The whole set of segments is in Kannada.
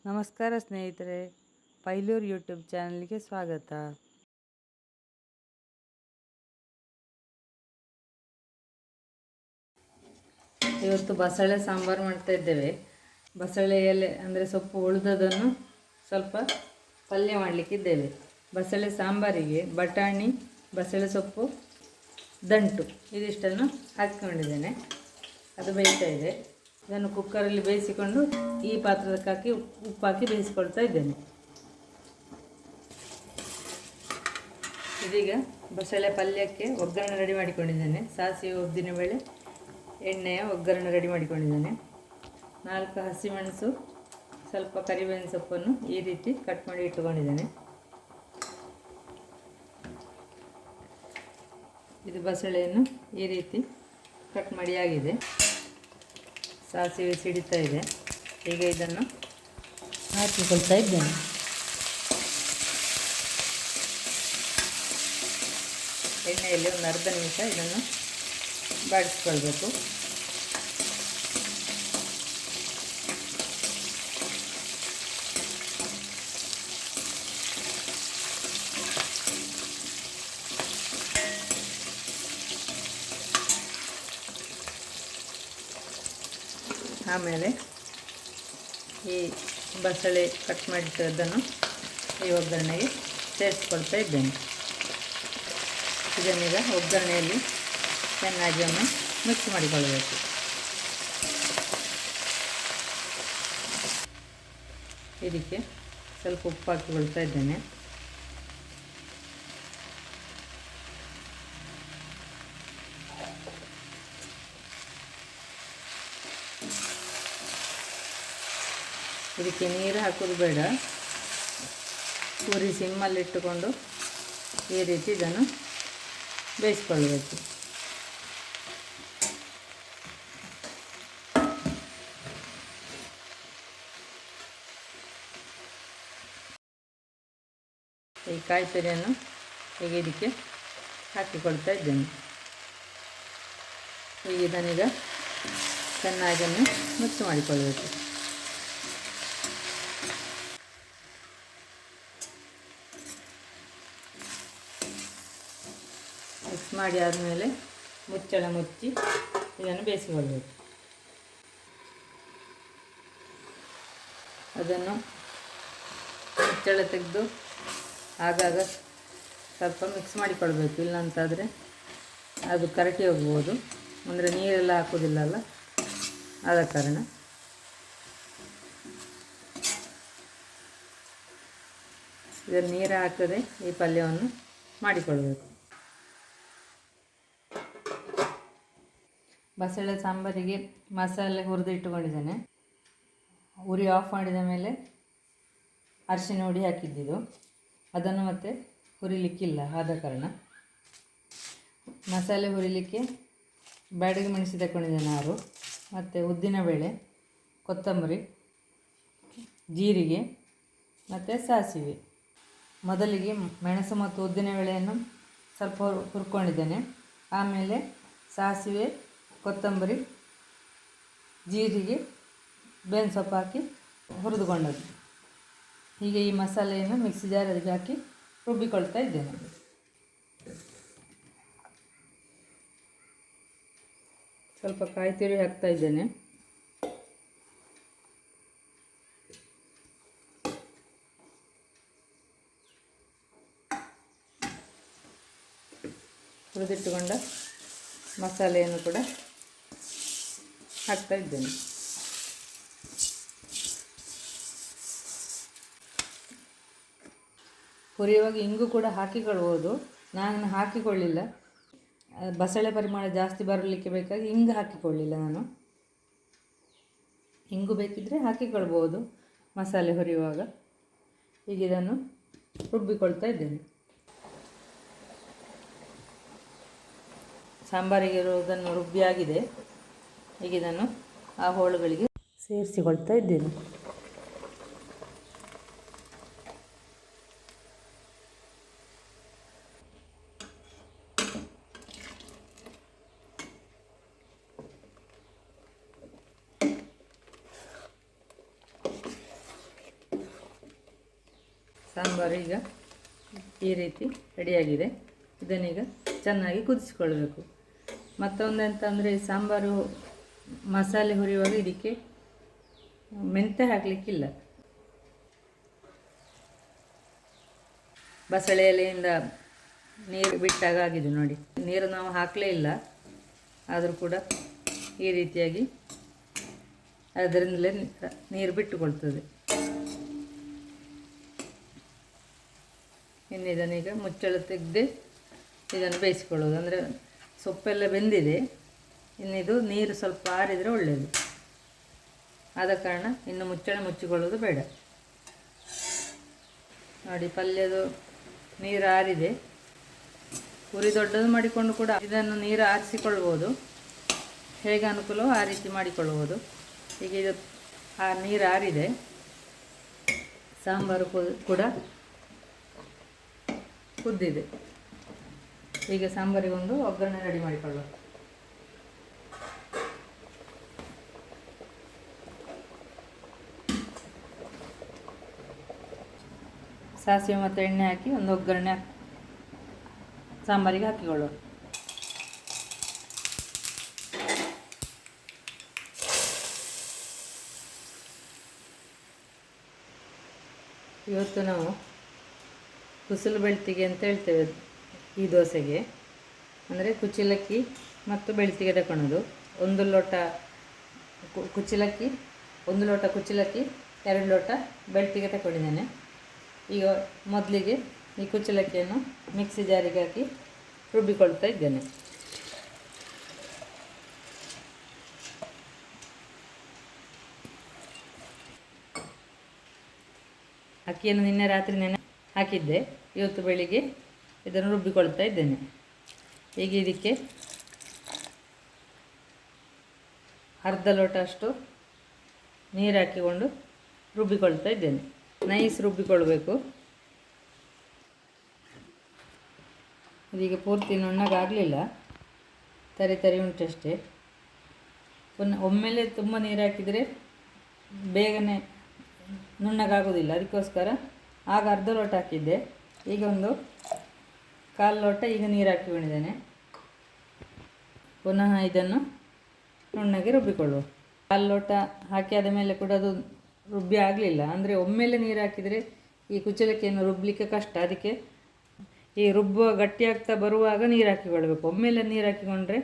ನಮಸ್ಕಾರ ಸ್ನೇಹಿತರೆ, ಪೈಲೂರ್ ಯೂಟ್ಯೂಬ್ ಚಾನಲ್ಗೆ ಸ್ವಾಗತ. ಇವತ್ತು ಬಸಳೆ ಸಾಂಬಾರು ಮಾಡ್ತಾ ಇದ್ದೇವೆ. ಬಸಳೆ ಎಲೆ ಅಂದರೆ ಸೊಪ್ಪು ಉಳಿದದನ್ನು ಸ್ವಲ್ಪ ಪಲ್ಯ ಮಾಡಲಿಕ್ಕಿದ್ದೇವೆ. ಬಸಳೆ ಸಾಂಬಾರಿಗೆ ಬಟಾಣಿ, ಬಸಳೆ ಸೊಪ್ಪು, ದಂಟು ಇದಿಷ್ಟನ್ನು ಹಾಕಿಕೊಂಡಿದ್ದೇನೆ. ಅದು ಬೇಯ್ತಾ ಇದೆ. ಇದನ್ನು ಕುಕ್ಕರಲ್ಲಿ ಬೇಯಿಸಿಕೊಂಡು ಈ ಪಾತ್ರಕ್ಕೆ ಹಾಕಿ ಉಪ್ಪು ಹಾಕಿ ಬೇಯಿಸ್ಕೊಳ್ತಾ ಇದ್ದೇನೆ. ಇದೀಗ ಬಸಳೆ ಪಲ್ಯಕ್ಕೆ ಒಗ್ಗರಣೆ ರೆಡಿ ಮಾಡಿಕೊಂಡಿದ್ದೇನೆ. ಸಾಸಿವೆ, ಉದ್ದಿನಬೇಳೆ, ಎಣ್ಣೆಯ ಒಗ್ಗರಣೆ ರೆಡಿ ಮಾಡಿಕೊಂಡಿದ್ದೇನೆ. 4 ಹಸಿಮೆಣಸು, ಸ್ವಲ್ಪ ಕರಿಬೇವಿನ ಸೊಪ್ಪನ್ನು ಈ ರೀತಿ ಕಟ್ ಮಾಡಿ ಇಟ್ಟುಕೊಂಡಿದ್ದೇನೆ. ಇದು ಬಸಳೆಯನ್ನು ಈ ರೀತಿ ಕಟ್ ಮಾಡಿ ಆಗಿದೆ. ಸಾಸಿವೆ ಸಿಡಿತಾ ಇದೆ. ಈಗ ಇದನ್ನು ಹಾಕಿಕೊಳ್ತಾ ಇದ್ದೇನೆ. ಎಣ್ಣೆಯಲ್ಲಿ ಒಂದು ಅರ್ಧ ನಿಮಿಷ ಇದನ್ನು ಬಾಡಿಸ್ಕೊಳ್ಬೇಕು. ಆಮೇಲೆ ಈ ಬಸಳೆ ಕಟ್ ಮಾಡಿದ್ದನ್ನು ಈ ಒಗ್ಗರಣೆಗೆ ಸೇರಿಸ್ಕೊಳ್ತಾ ಇದ್ದೇನೆ. ಇದನ್ನೀಗ ಒಗ್ಗರಣೆಯಲ್ಲಿ ಚೆನ್ನಾಗಿ ಒಮ್ಮೆ ಮಿಕ್ಸ್ ಮಾಡಿಕೊಳ್ಳಬೇಕು. ಇದಕ್ಕೆ ಸ್ವಲ್ಪ ಉಪ್ಪು ಹಾಕಿಕೊಳ್ತಾ ಇದ್ದೇನೆ. ಇದಕ್ಕೆ ನೀರು ಹಾಕೋದು ಬೇಡ. ಉರಿ ಸಿಮ್ಮಲ್ಲಿಟ್ಟುಕೊಂಡು ಈ ರೀತಿ ಇದನ್ನು ಬೇಯಿಸ್ಕೊಳ್ಬೇಕು. ಈ ಕಾಯಿ ತುರಿಯನ್ನು ಈಗ ಇದಕ್ಕೆ ಹಾಕಿಕೊಳ್ತಾ ಇದ್ದೇನೆ. ಈಗ ಇದನ್ನೀಗ ಚೆನ್ನಾಗಿ ಮಿಕ್ಸ್ ಮಾಡಿಕೊಳ್ಬೇಕು. ಮಿಕ್ಸ್ ಮಾಡಿ ಆದಮೇಲೆ ಮುಚ್ಚಳ ಮುಚ್ಚಿ ಇದನ್ನು ಬೇಯಿಸಿಕೊಳ್ಬೇಕು. ಅದನ್ನು ಮುಚ್ಚಳ ತೆಗೆದು ಆಗಾಗ ಸ್ವಲ್ಪ ಮಿಕ್ಸ್ ಮಾಡಿಕೊಳ್ಬೇಕು. ಇಲ್ಲಾಂತಾದರೆ ಅದು ಕರಟಿ ಹೋಗ್ಬೋದು. ಅಂದರೆ ನೀರೆಲ್ಲ ಹಾಕೋದಿಲ್ಲಲ್ಲ, ಆದ ಕಾರಣ. ಇದನ್ನು ನೀರು ಹಾಕದೆ ಈ ಪಲ್ಯವನ್ನು ಮಾಡಿಕೊಳ್ಬೇಕು. ಬಸಳೆ ಸಾಂಬಾರಿಗೆ ಮಸಾಲೆ ಹುರಿದು ಇಟ್ಟುಕೊಂಡಿದ್ದೇನೆ. ಉರಿ ಆಫ್ ಮಾಡಿದ ಮೇಲೆ ಅರಿಶಿನ ಹುಡಿ ಹಾಕಿದ್ದಿದ್ದು, ಅದನ್ನು ಮತ್ತೆ ಹುರಿಲಿಕ್ಕಿಲ್ಲ, ಆದ ಕಾರಣ. ಮಸಾಲೆ ಹುರಿಲಿಕ್ಕೆ ಬ್ಯಾಡಗಿ ಮೆಣಸು ತಗೊಂಡಿದ್ದೇನೆ 6, ಮತ್ತು ಉದ್ದಿನಬೇಳೆ, ಕೊತ್ತಂಬರಿ, ಜೀರಿಗೆ ಮತ್ತು ಸಾಸಿವೆ. ಮೊದಲಿಗೆ ಮೆಣಸು ಮತ್ತು ಉದ್ದಿನಬೇಳೆಯನ್ನು ಸ್ವಲ್ಪ ಹುರ್ಕೊಂಡಿದ್ದೇನೆ. ಆಮೇಲೆ ಸಾಸಿವೆ, ಕೊತ್ತಂಬರಿ, ಜೀರಿಗೆ, ಬೇವಿನ ಸೊಪ್ಪು ಹಾಕಿ ಹುರಿದುಕೊಂಡದ್ದು. ಹೀಗೆ ಈ ಮಸಾಲೆಯನ್ನು ಮಿಕ್ಸಿ ಜಾರಿಗೆ ಹಾಕಿ ರುಬ್ಬಿಕೊಳ್ತಾ ಇದ್ದೇನೆ. ಸ್ವಲ್ಪ ಕಾಯಿ ತುರಿ ಹಾಕ್ತಾ ಇದ್ದೇನೆ. ಹುರಿದಿಟ್ಟುಕೊಂಡ ಮಸಾಲೆಯನ್ನು ಕೂಡ ಹಾಕ್ತಾ ಇದ್ದೇನೆ. ಹುರಿಯುವಾಗ ಇಂಗು ಕೂಡ ಹಾಕಿಕೊಳ್ಬೋದು. ನಾನು ಹಾಕಿಕೊಳ್ಳಿಲ್ಲ. ಬಸಳೆ ಪರಿಮಳ ಜಾಸ್ತಿ ಬರಲಿಕ್ಕೆ ಬೇಕಾಗಿ ಇಂಗು ಹಾಕಿಕೊಳ್ಳಿಲ್ಲ ನಾನು. ಇಂಗು ಬೇಕಿದ್ದರೆ ಹಾಕಿಕೊಳ್ಬೋದು ಮಸಾಲೆ ಹುರಿಯುವಾಗ. ಈಗ ಇದನ್ನು ರುಬ್ಬಿಕೊಳ್ತಾ ಇದ್ದೇನೆ. ಸಾಂಬಾರಿಗೆ ಇರುವುದನ್ನು ರುಬ್ಬಿಯಾಗಿದೆ. ಈಗ ಇದನ್ನು ಆ ಹೋಳುಗಳಿಗೆ ಸೇರಿಸಿಕೊಳ್ತಾ ಇದ್ದೇನೆ. ಸಾಂಬಾರು ಈಗ ಈ ರೀತಿ ರೆಡಿಯಾಗಿದೆ. ಇದನ್ನೀಗ ಚೆನ್ನಾಗಿ ಕುದಿಸಿಕೊಳ್ಬೇಕು. ಮತ್ತೊಂದೆಂತ ಅಂದರೆ ಸಾಂಬಾರು ಮಸಾಲೆ ಹುರಿಯುವಾಗ ಇದಕ್ಕೆ ಮೆಂತ್ಯ ಹಾಕಲಿಕ್ಕಿಲ್ಲ. ಬಸಳೆ ಎಲೆಯಿಂದ ನೀರು ಬಿಟ್ಟಾಗ ಆಗಿದೆ ನೋಡಿ. ನೀರು ನಾವು ಹಾಕಲೇ ಇಲ್ಲ, ಆದರೂ ಕೂಡ ಈ ರೀತಿಯಾಗಿ ಅದರಿಂದಲೇ ನೀರು ಬಿಟ್ಟುಕೊಳ್ತದೆ. ಇನ್ನು ಇದನ್ನೀಗ ಮುಚ್ಚಳ ತೆಗೆದು ಇದನ್ನು ಬೇಯಿಸಿಕೊಳ್ಳೋದು. ಅಂದರೆ ಸೊಪ್ಪೆಲ್ಲ ಬೆಂದಿದೆ, ಇನ್ನಿದು ನೀರು ಸ್ವಲ್ಪ ಆರಿದರೆ ಒಳ್ಳೆಯದು. ಆದ ಕಾರಣ ಇನ್ನು ಮುಚ್ಚಳ ಮುಚ್ಚಿಕೊಳ್ಳೋದು ಬೇಡ. ನೋಡಿ, ಪಲ್ಯದು ನೀರು ಆರಿದೆ. ಉರಿ ದೊಡ್ಡದು ಮಾಡಿಕೊಂಡು ಕೂಡ ಇದನ್ನು ನೀರು ಆರಿಸಿಕೊಳ್ಬೋದು. ಹೇಗೆ ಅನುಕೂಲವೋ ಆ ರೀತಿ ಮಾಡಿಕೊಳ್ಳಬಹುದು. ಈಗ ಇದು ಆ ನೀರು ಆರಿದೆ. ಸಾಂಬಾರು ಕೂಡ ಕುದ್ದಿದೆ. ಈಗ ಸಾಂಬಾರಿಗೊಂದು ಒಗ್ಗರಣೆ ರೆಡಿ ಮಾಡಿಕೊಳ್ಳುವ. ಸಾಸಿವೆ ಮತ್ತು ಎಣ್ಣೆ ಹಾಕಿ ಒಂದು ಒಗ್ಗರಣೆ ಸಾಂಬಾರಿಗೆ ಹಾಕಿಕೊಳ್ಳುವ. ಇವತ್ತು ನಾವು ಕುಸಲು ಬೆಳ್ತಿಗೆ ಅಂತ ಹೇಳ್ತೇವೆ ಈ ದೋಸೆಗೆ. ಅಂದರೆ ಕುಚ್ಚಲಕ್ಕಿ ಮತ್ತು ಬೆಳ್ತಿಗೆ ತಗೊಳ್ಳೋದು. 1 ಲೋಟ ಕುಚ್ಚಲಕ್ಕಿ, 1 ಲೋಟ ಕುಚ್ಚಲಕ್ಕಿ, 2 ಲೋಟ ಬೆಳ್ತಿಗೆ ತಗೊಂಡಿದ್ದೇನೆ. ಈಗ ಮೊದಲಿಗೆ ಈ ಕುಚ್ಚಲಕ್ಕಿಯನ್ನು ಮಿಕ್ಸಿ ಜಾರಿಗೆ ಹಾಕಿ ರುಬ್ಬಿಕೊಳ್ತಾ ಇದ್ದೇನೆ. ಅಕ್ಕಿಯನ್ನು ನಿನ್ನೆ ರಾತ್ರಿ ನೆನೆ ಹಾಕಿದ್ದೆ. ಇವತ್ತು ಬೆಳಿಗ್ಗೆ ಇದನ್ನು ರುಬ್ಬಿಕೊಳ್ತಾ ಇದ್ದೇನೆ. ಈಗ ಇದಕ್ಕೆ ಅರ್ಧ ಲೋಟ ಅಷ್ಟು ನೀರು ಹಾಕಿಕೊಂಡು ರುಬ್ಬಿಕೊಳ್ತಾ ಇದ್ದೇನೆ. ನೈಸ್ ರುಬ್ಬಿಕೊಳ್ಬೇಕು. ಇದೀಗ ಪೂರ್ತಿ ನುಣ್ಣಗಾಗಲಿಲ್ಲ, ತರಿ ಉಂಟಷ್ಟೇ. ಒಮ್ಮೆಲೆ ತುಂಬ ನೀರು ಹಾಕಿದರೆ ಬೇಗನೆ ನುಣ್ಣಗಾಗೋದಿಲ್ಲ. ಅದಕ್ಕೋಸ್ಕರ ಆಗ ಅರ್ಧ ಲೋಟ ಹಾಕಿದ್ದೆ. ಈಗ ಒಂದು 1/4 ಲೋಟ ಈಗ ನೀರು ಹಾಕಿಕೊಂಡಿದ್ದೇನೆ. ಪುನಃ ಇದನ್ನು ನುಣ್ಣಗೆ ರುಬ್ಬಿಕೊಳ್ಳುವ. 1/4 ಲೋಟ ಹಾಕಿ ಆದ ಮೇಲೆ ಕೂಡ ಅದು ರುಬ್ಬಿ ಆಗಲಿಲ್ಲ. ಅಂದರೆ ಒಮ್ಮೆಲೆ ನೀರು ಹಾಕಿದರೆ ಈ ಕುಚ್ಚಲಕ್ಕಿಯನ್ನು ರುಬ್ಬಲಿಕ್ಕೆ ಕಷ್ಟ. ಅದಕ್ಕೆ ಈ ರುಬ್ಬುವ ಗಟ್ಟಿಯಾಗ್ತಾ ಬರುವಾಗ ನೀರು ಹಾಕಿಕೊಳ್ಬೇಕು. ಒಮ್ಮೆಲೆ ನೀರು ಹಾಕಿಕೊಂಡ್ರೆ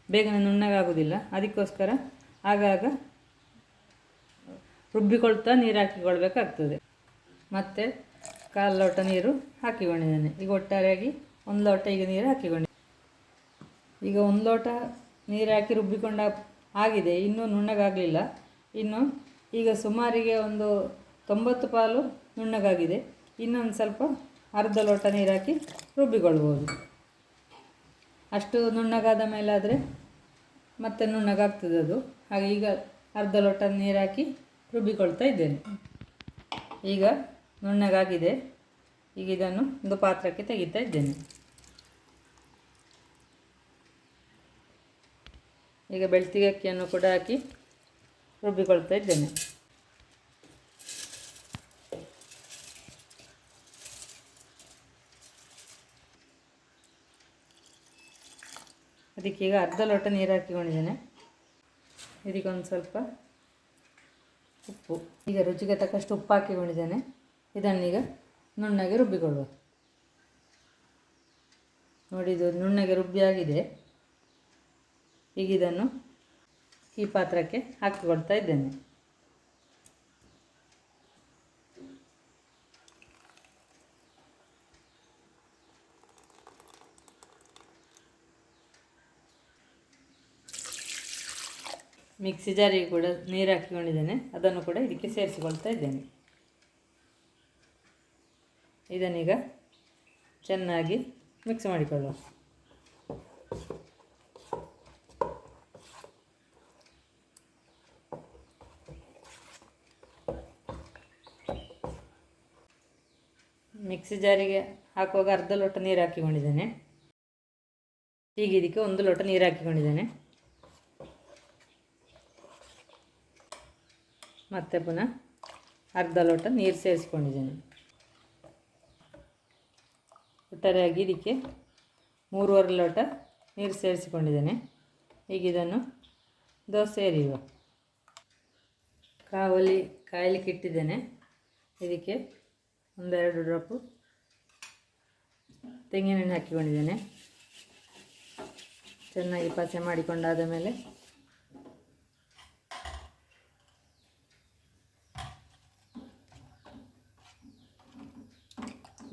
ಬೇಗನೆ ನುಣ್ಣಗಾಗೋದಿಲ್ಲ. ಅದಕ್ಕೋಸ್ಕರ ಆಗಾಗ ರುಬ್ಬಿಕೊಳ್ತಾ ನೀರು ಹಾಕಿಕೊಳ್ಬೇಕಾಗ್ತದೆ. ಮತ್ತು 1/4 ಲೋಟ ನೀರು ಹಾಕಿಕೊಂಡಿದ್ದೇನೆ. ಈಗ ಒಟ್ಟಾರೆಯಾಗಿ 1 ಲೋಟ ಈಗ ನೀರು ಹಾಕಿಕೊಂಡಿದ್ದೆ. ಈಗ 1 ಲೋಟ ನೀರು ಹಾಕಿ ರುಬ್ಬಿಕೊಂಡ ಆಗಿದೆ. ಇನ್ನೂ ನುಣ್ಣಗಾಗಲಿಲ್ಲ. ಇನ್ನು ಈಗ ಸುಮಾರಿಗೆ ಒಂದು 90 ಪಾಲು ನುಣ್ಣಗಾಗಿದೆ. ಇನ್ನೊಂದು ಸ್ವಲ್ಪ ಅರ್ಧ ಲೋಟ ನೀರು ಹಾಕಿ ರುಬ್ಬಿಕೊಳ್ಬೋದು. ಅಷ್ಟು ನುಣ್ಣಗಾದ ಮೇಲೆ ಆದರೆ ಮತ್ತೆ ನುಣ್ಣಗಾಗ್ತದೆ ಅದು. ಹಾಗೆ ಈಗ ಅರ್ಧ ಲೋಟ ನೀರು ಹಾಕಿ ರುಬ್ಬಿಕೊಳ್ತಾ ಇದ್ದೇನೆ. ಈಗ ನುಣ್ಣಗಾಗಿದೆ. ಈಗ ಇದನ್ನು ಒಂದು ಪಾತ್ರಕ್ಕೆ ತೆಗಿತಾ ಇದ್ದೇನೆ. ಈಗ ಬೆಳ್ತಿಗೆ ಅಕ್ಕಿಯನ್ನು ಕೂಡ ಹಾಕಿ ರುಬ್ಬಿಕೊಳ್ತಾ ಇದ್ದೇನೆ. ಅದಕ್ಕೀಗ ಅರ್ಧ ಲೋಟ ನೀರು ಹಾಕಿಕೊಂಡಿದ್ದೇನೆ. ಇದಕ್ಕೊಂದು ಸ್ವಲ್ಪ ಉಪ್ಪು, ಈಗ ರುಚಿಗೆ ತಕ್ಕಷ್ಟು ಉಪ್ಪು ಹಾಕಿಕೊಂಡಿದ್ದೇನೆ. ಇದನ್ನೀಗ ನುಣ್ಣಗೆ ರುಬ್ಬಿಕೊಳ್ಳುವ. ನೋಡಿ, ಇದು ನುಣ್ಣಗೆ ರುಬ್ಬಿ ಆಗಿದೆ. ಈಗ ಇದನ್ನು ಈ ಪಾತ್ರಕ್ಕೆ ಹಾಕಿಕೊಳ್ತಾ ಇದ್ದೇನೆ. ಮಿಕ್ಸಿ ಜಾರಿಗೆ ಕೂಡ ನೀರು ಹಾಕಿಕೊಂಡಿದ್ದೇನೆ. ಅದನ್ನು ಕೂಡ ಇದಕ್ಕೆ ಸೇರಿಸಿಕೊಳ್ತಾ ಇದ್ದೇನೆ. ಇದನ್ನೀಗ ಚೆನ್ನಾಗಿ ಮಿಕ್ಸ್ ಮಾಡಿಕೊಳ್ಳುವ. ಮಿಕ್ಸಿ ಜಾರಿಗೆ ಹಾಕುವಾಗ ಅರ್ಧ ಲೋಟ ನೀರು ಹಾಕಿಕೊಂಡಿದ್ದೇನೆ. ಈಗ ಇದಕ್ಕೆ 1 ಲೋಟ ನೀರು ಹಾಕಿಕೊಂಡಿದ್ದೇನೆ. ಮತ್ತೆ ಪುನಃ ಅರ್ಧ ಲೋಟ ನೀರು ಸೇರಿಸಿಕೊಂಡಿದ್ದೇನೆ. ಒಟ್ಟಾರೆಯಾಗಿ ಇದಕ್ಕೆ 3 ಲೋಟ ನೀರು ಸೇರಿಸಿಕೊಂಡಿದ್ದೇನೆ. ಈಗ ಇದನ್ನು ದೋಸೆ ಎರೆಯುವ. ಕಾವಲಿ ಕಾಯಲಿಕ್ಕೆ ಇಟ್ಟಿದ್ದೇನೆ. ಇದಕ್ಕೆ 1-2 ಡ್ರಾಪು ತೆಂಗಿನೆಣ್ಣೆ ಹಾಕಿಕೊಂಡಿದ್ದೇನೆ. ಚೆನ್ನಾಗಿ ಪಚೆ ಮಾಡಿಕೊಂಡಾದ ಮೇಲೆ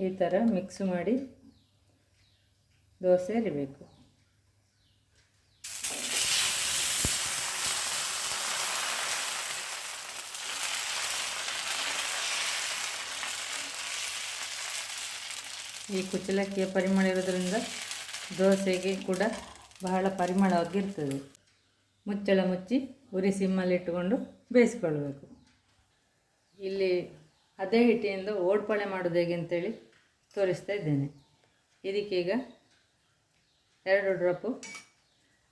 ಈ ಥರ ಮಿಕ್ಸ್ ಮಾಡಿ ದೋಸೆ ಎರಿಬೇಕು. ಈ ಕುಚ್ಚಲಕ್ಕಿಯ ಪರಿಮಳ ಇರೋದರಿಂದ ದೋಸೆಗೆ ಕೂಡ ಬಹಳ ಪರಿಮಳವಾಗಿರ್ತದೆ. ಮುಚ್ಚಳ ಮುಚ್ಚಿ ಉರಿ ಸಿಮ್ಮಲ್ಲಿಟ್ಟುಕೊಂಡು ಬೇಯಿಸಿಕೊಳ್ಬೇಕು. ಇಲ್ಲಿ ಅದೇ ಹಿಟ್ಟಿನಿಂದ ಓಡ್ಪಾಳೆ ಮಾಡೋದು ಹೇಗೆ ಅಂತೇಳಿ ತೋರಿಸ್ತಾ ಇದ್ದೇನೆ. ಇದಕ್ಕೀಗ 2 ಡ್ರಾಪು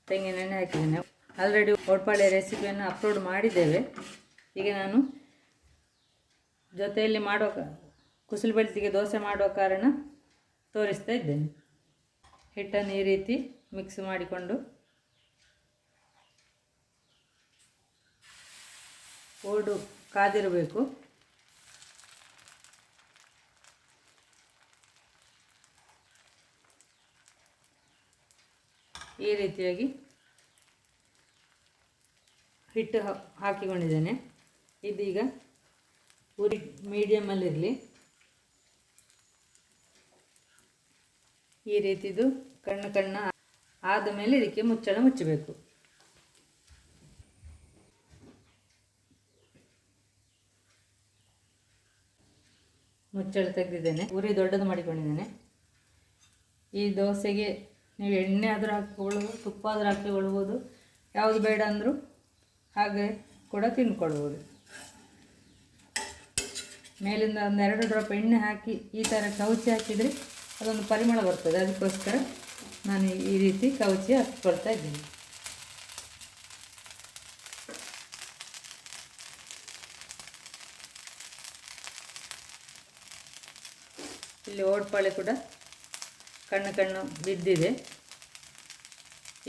ತೆಂಗಿನೆಣ್ಣೆ ಹಾಕಿದ್ದೇನೆ. ಆಲ್ರೆಡಿ ಓಡ್ಪಾಳೆ ರೆಸಿಪಿಯನ್ನು ಅಪ್ಲೋಡ್ ಮಾಡಿದ್ದೇವೆ. ಈಗ ನಾನು ಜೊತೆಯಲ್ಲಿ ಮಾಡೋ ಕುಸುಲು ಬೆಳ್ತಿಗೆ ದೋಸೆ ಮಾಡೋ ಕಾರಣ ತೋರಿಸ್ತಾ ಇದ್ದೇನೆ. ಹಿಟ್ಟನ್ನು ಈ ರೀತಿ ಮಿಕ್ಸ್ ಮಾಡಿಕೊಂಡು ಓಡು ಕಾದಿರಬೇಕು. ಈ ರೀತಿಯಾಗಿ ಹಿಟ್ಟು ಹಾಕಿಕೊಂಡಿದ್ದೇನೆ. ಇದೀಗ ಉರಿ ಮೀಡಿಯಮಲ್ಲಿರಲಿ. ಈ ರೀತಿದು ಕಣ್ಣು ಆದ ಮೇಲೆ ಇದಕ್ಕೆ ಮುಚ್ಚಳ ಮುಚ್ಚಬೇಕು. ಮುಚ್ಚಳ ತೆಗೆದಿದ್ದೇನೆ. ಉರಿ ದೊಡ್ಡದು ಮಾಡಿಕೊಂಡಿದ್ದೇನೆ. ಈ ದೋಸೆಗೆ ನೀವು ಎಣ್ಣೆ ಆದರೂ ಹಾಕಿಕೊಳ್ಳಬಹುದು, ತುಪ್ಪ ಆದರೂ ಹಾಕಿಕೊಳ್ಬೋದು. ಯಾವುದು ಬೇಡ ಅಂದರೂ ಹಾಗೆ ಕೂಡ ತಿಂದ್ಕೊಳ್ಬೋದು. ಮೇಲಿಂದ 1-2 ಡ್ರಾಪ್ ಎಣ್ಣೆ ಹಾಕಿ ಈ ಥರ ಕವುಚಿ ಹಾಕಿದರೆ ಅದೊಂದು ಪರಿಮಳ ಬರ್ತದೆ. ಅದಕ್ಕೋಸ್ಕರ ನಾನು ಈ ರೀತಿ ಕವುಚಿ ಹಾಕಿಕೊಳ್ತಾ ಇದ್ದೀನಿ. ಇಲ್ಲಿ ಓಡ್ಪಾಳೆ ಕೂಡ ಕಣ್ಣು ಬಿದ್ದಿದೆ.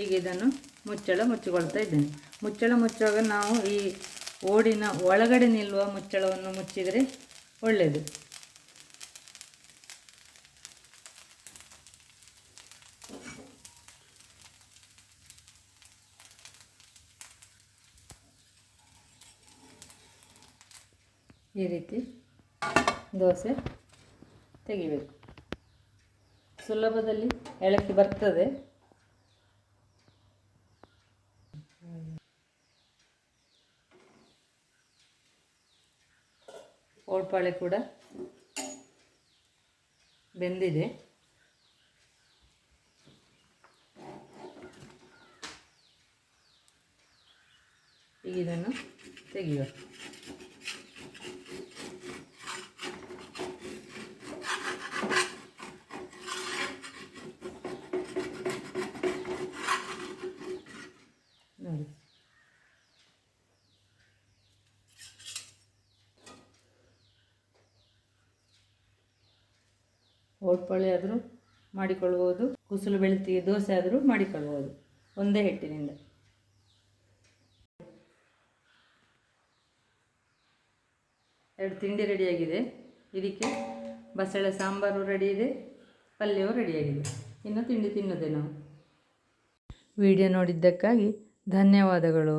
ಈಗ ಇದನ್ನು ಮುಚ್ಚಳ ಮುಚ್ಚಿಕೊಳ್ತಾ ಇದ್ದೇನೆ. ಮುಚ್ಚಳ ಮುಚ್ಚುವಾಗ ನಾವು ಈ ಓಡಿನ ಒಳಗಡೆ ನಿಲ್ಲುವ ಮುಚ್ಚಳವನ್ನು ಮುಚ್ಚಿದರೆ ಒಳ್ಳೆಯದು. ಈ ರೀತಿ ದೋಸೆ ತೆಗಿಬೇಕು. ಸುಲಭದಲ್ಲಿ ಎಳಕ್ಕೆ ಬರ್ತದೆ. ಓಡ್ಪಾಳೆ ಕೂಡ ಬೆಂದಿದೆ. ಈಗ ಇದನ್ನು ತೆಗೆಯುವ. ನೋಡಿ, ಓಟ್ಪಾಳೆ ಆದರೂ ಮಾಡಿಕೊಳ್ಳಬಹುದು, ಕುಸುಲು ಬೆಳ್ತಿಗೆ ದೋಸೆ ಆದರೂ ಮಾಡಿಕೊಳ್ಳಬಹುದು ಒಂದೇ ಹಿಟ್ಟಿನಿಂದ. ಎರಡು ತಿಂಡಿ ರೆಡಿಯಾಗಿದೆ. ಇದಕ್ಕೆ ಬಸಳೆ ಸಾಂಬಾರು ರೆಡಿ ಇದೆ, ಪಲ್ಯವೂ ರೆಡಿಯಾಗಿದೆ. ಇನ್ನು ತಿಂಡಿ ತಿನ್ನೋದೆ ನಾವು. ವಿಡಿಯೋ ನೋಡಿದ್ದಕ್ಕಾಗಿ ಧನ್ಯವಾದಗಳು.